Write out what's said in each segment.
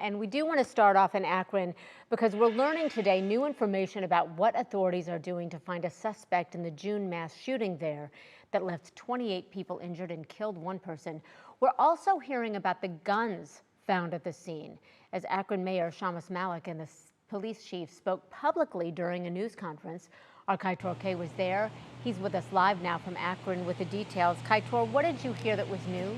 And we do want to start off in Akron because we're learning today new information about what authorities are doing to find a suspect in the June mass shooting there that left 28 people injured and killed one person. We're also hearing about the guns found at the scene as Akron Mayor Shammas Malik and the police chief spoke publicly during a news conference. Our Kaitor K was there. He's with us live now from Akron with the details. Kaitor, what did you hear that was new?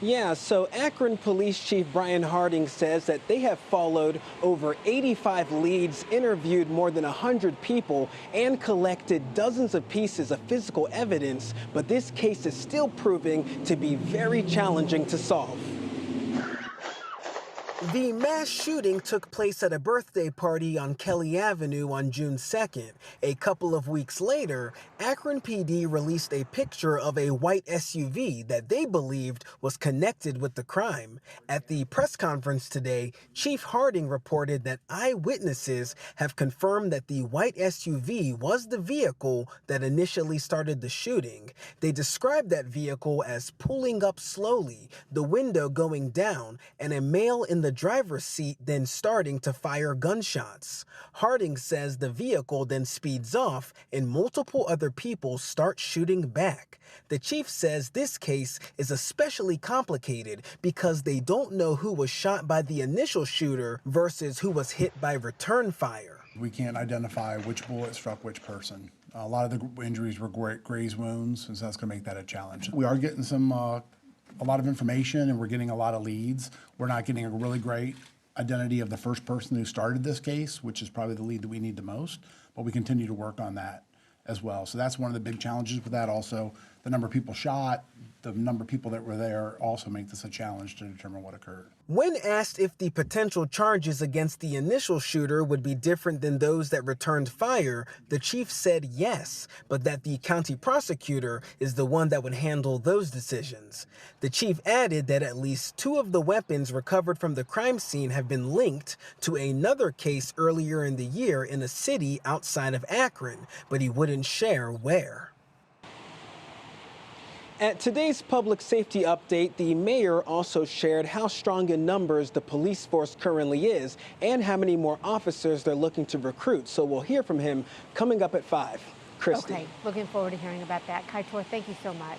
Yeah, so Akron Police Chief Brian Harding says that they have followed over 85 leads, interviewed more than 100 people, and collected dozens of pieces of physical evidence, but this case is still proving to be very challenging to solve. The mass shooting took place at a birthday party on Kelly Avenue on June 2nd. A couple of weeks later, Akron PD released a picture of a white SUV that they believed was connected with the crime. At the press conference today, Chief Harding reported that eyewitnesses have confirmed that the white SUV was the vehicle that initially started the shooting. They described that vehicle as pulling up slowly, the window going down, and a male in the driver's seat then starting to fire gunshots. Harding says the vehicle then speeds off and multiple other people start shooting back. The chief says this case is especially complicated because they don't know who was shot by the initial shooter versus who was hit by return fire. We can't identify which bullet struck which person. A lot of the injuries were graze wounds, and so that's going to make that a challenge. We are getting a lot of information, and we're getting a lot of leads. We're not getting a really great identity of the first person who started this case, which is probably the lead that we need the most, but we continue to work on that as well. So that's one of the big challenges with that. Also, the number of people shot, the number of people that were there also make this a challenge to determine what occurred. When asked if the potential charges against the initial shooter would be different than those that returned fire, the chief said yes, but that the county prosecutor is the one that would handle those decisions. The chief added that at least 2 of the weapons recovered from the crime scene have been linked to another case earlier in the year in a city outside of Akron, but he wouldn't share where. At today's public safety update, the mayor also shared how strong in numbers the police force currently is and how many more officers they're looking to recruit. So we'll hear from him coming up at 5. Christy. Okay, looking forward to hearing about that. Kaitor, thank you so much.